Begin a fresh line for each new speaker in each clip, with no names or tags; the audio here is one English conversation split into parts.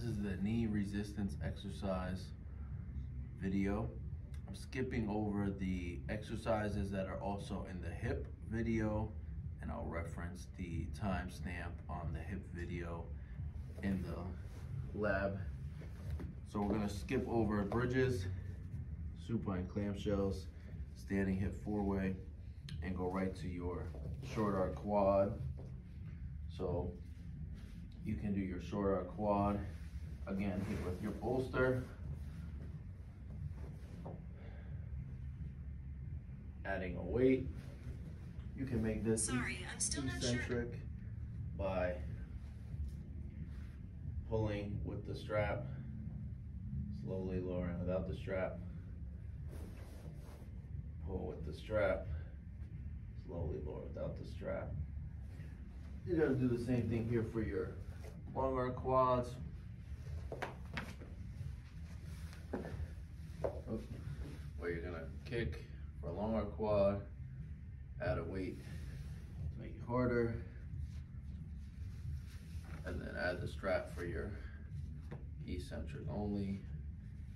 This is the knee resistance exercise video. I'm skipping over the exercises that are also in the hip video, and I'll reference the timestamp on the hip video in the lab. So we're gonna skip over bridges, supine clamshells, standing hip four-way, and go right to your short arc quad. So you can do your short arc quad, again, here with your bolster, adding a weight. You can make this eccentric by pulling with the strap, slowly lowering without the strap, pull with the strap, slowly lower without the strap. You're gonna do the same thing here for your long arc quads. Where you're gonna kick for a long arc quad, add a weight to make it harder, and then add the strap for your eccentric only.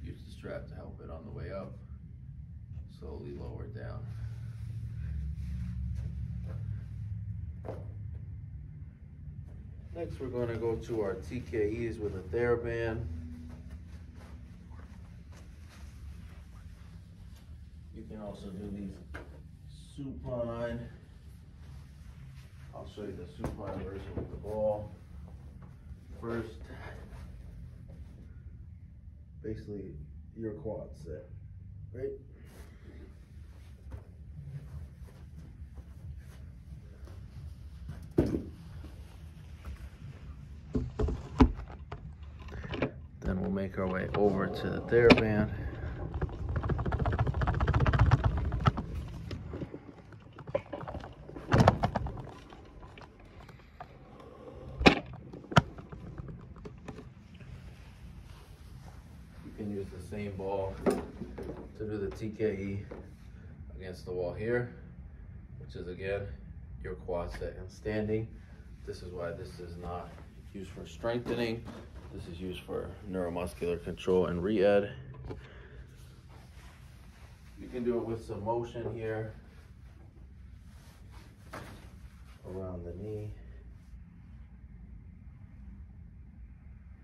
Use the strap to help it on the way up. Slowly lower it down. Next, we're going to go to our TKEs with a TheraBand. You can also do these supine. I'll show you the supine version with the ball. First, basically your quad set, right? Then we'll make our way over to the TheraBand. You can use the same ball to do the TKE against the wall here, which is again your quad set and standing. This is why this is not used for strengthening. This is used for neuromuscular control and re-ed. You can do it with some motion here around the knee.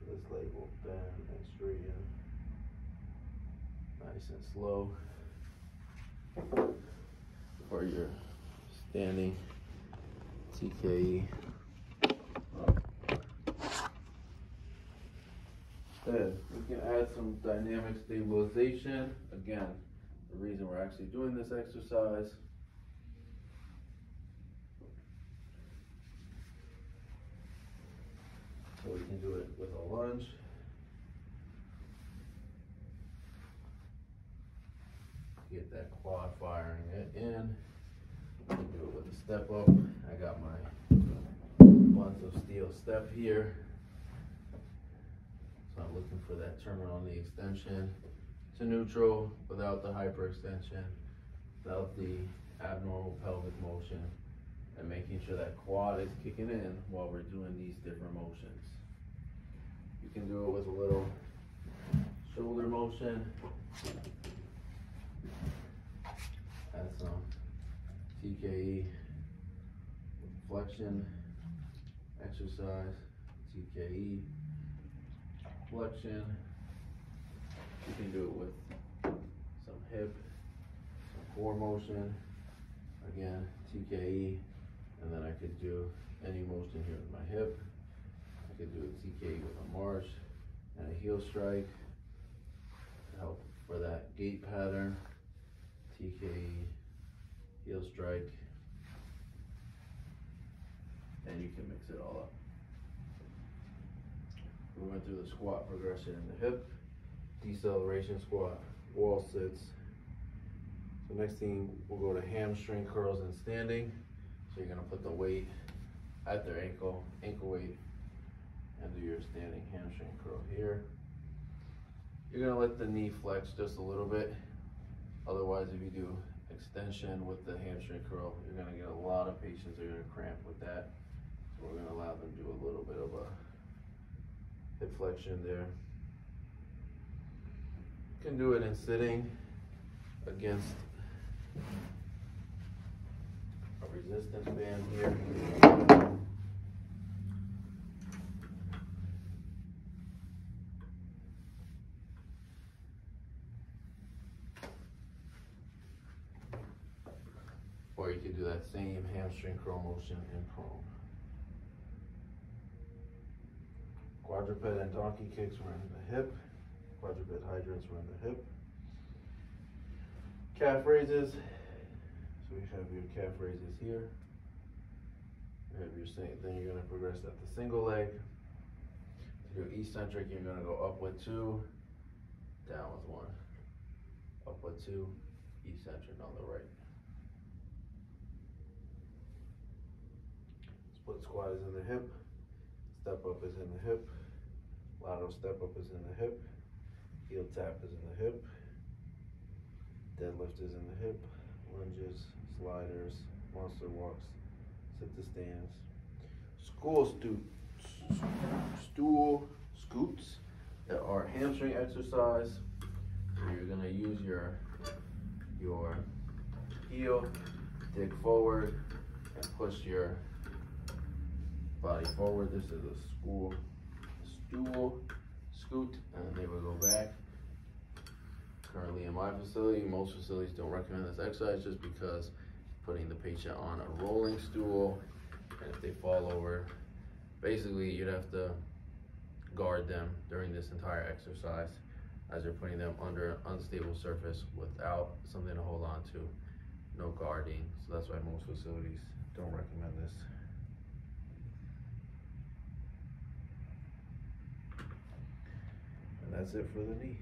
This leg will bend and straighten, nice and slow. For your standing TKE. Then we can add some dynamic stabilization. Again, the reason we're actually doing this exercise. So we can do it with a lunge. Get that quad firing it in. We can do it with a step up. I got my buns of steel step here. So I'm looking for that terminal knee extension to neutral without the hyperextension, without the abnormal pelvic motion, and making sure that quad is kicking in while we're doing these different motions. You can do it with a little shoulder motion. Add some TKE flexion exercise, TKE flexion. You can do it with some hip, some core motion. Again, TKE, and then I could do any motion here with my hip. I could do a TKE with a march and a heel strike to help for that gait pattern. TKE, heel strike, and you can mix it all up. We went through the squat progression in the hip, deceleration squat, wall sits. So next thing, we'll go to hamstring curls and standing. So you're gonna put the weight at their ankle weight, and do your standing hamstring curl here. You're gonna let the knee flex just a little bit. Otherwise, if you do extension with the hamstring curl, you're gonna get a lot of patients that are gonna cramp with that. So we're gonna allow them to do a little bit of a hip flexion there. You can do it in sitting against a resistance band here. Or you can do that same hamstring curl motion in prone. Quadruped and donkey kicks were in the hip. Quadruped hydrants were in the hip. Calf raises. So we have your calf raises here. You have your same thing. You're going to progress at the single leg. To do eccentric, you're going to go up with 2, down with 1. Up with 2, eccentric on the right. Split squat is in the hip. Step up is in the hip. Lateral step up is in the hip. Heel tap is in the hip. Deadlift is in the hip. Lunges, sliders, monster walks, sit to stands. Stool scoots that are hamstring exercise. So you're gonna use your heel, dig forward, and push your body forward. This is a stool scoot, and they will go back. Currently in my facility, most facilities don't recommend this exercise just because putting the patient on a rolling stool, and if they fall over, basically you'd have to guard them during this entire exercise as you're putting them under an unstable surface without something to hold on to, no guarding. So that's why most facilities don't recommend this. And that's it for the knee.